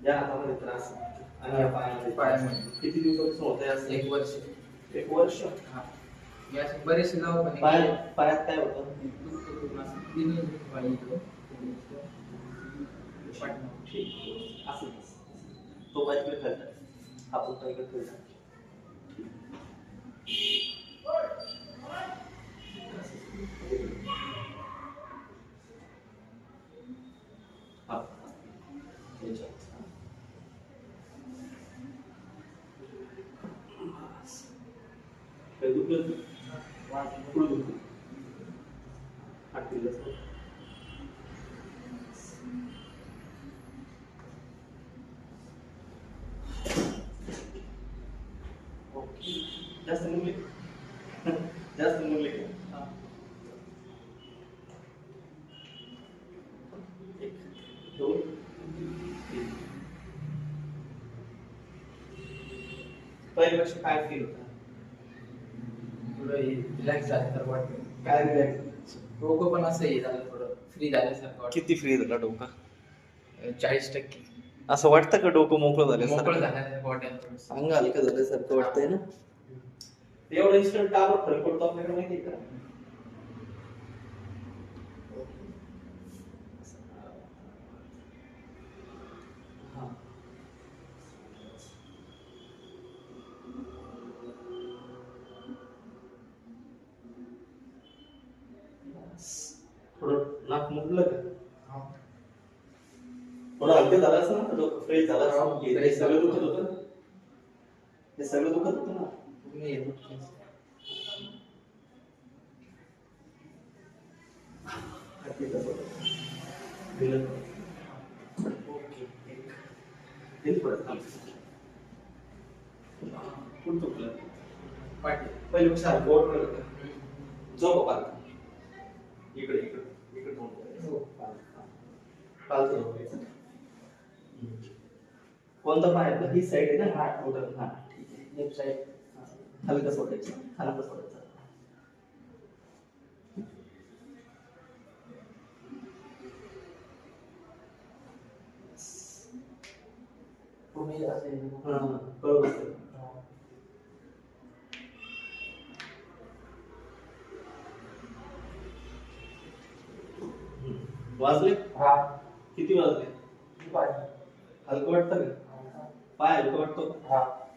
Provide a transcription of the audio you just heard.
या हातामध्ये त्रास आणि या पायामध्ये किती दिवसापासून होत आहे असं? 1 वर्ष. 1 वर्ष. हा. या असे बरेचसे दवाखाने पायात काय होतं? दुखतं पूर्ण असं तिन्ही पाय इकडं. ठीक असं तो पाय इकडे ठेवला, आपण पाय इकडे ठेवला. हा काही दुखलं पुढे दुखलं जास्त मुली जास्त मुली एक दोन तीन. पहिल्यापेक्षा काय फील होतं? थोडं रिलॅक्स झाल्यासारखं वाटतं. काय रिलॅक्स? डोकं पण असं हे झालं, थोडं फ्री झाल्यासारखं वाटतं. किती फ्री झाला डोका? 40%. असं वाटतं का डोकं मोकळं झाल्यासारखं? मोकळं झाल्यासारखं वाटतं. अंग हलकं झाल्यासारखं वाटतंय ना? एवढं इन्स्टंट टावर फरक पडतो आपल्याकडे माहिती आहे का? थोडं नाक मुडलं का? थोडं हलकं झालं असं ना, डोकं फ्रेश झालं असं. हे सगळं दुखत होतं, हे सगळं दुखत होतं ना. पहिले सारखं गोड करत झोप पालत इकडे इकडे इकडे पालत. कोणता पाय आपला? ही साईड आहे ना, हा टोटल. हा ठीक आहे. लेफ्ट साईड हलका सोडायचं, हलका सोडायचं. बरोबर. वाजले? हा. किती वाजले? हलकं वाटतं का? पाय हलकं वाटतो का? हा.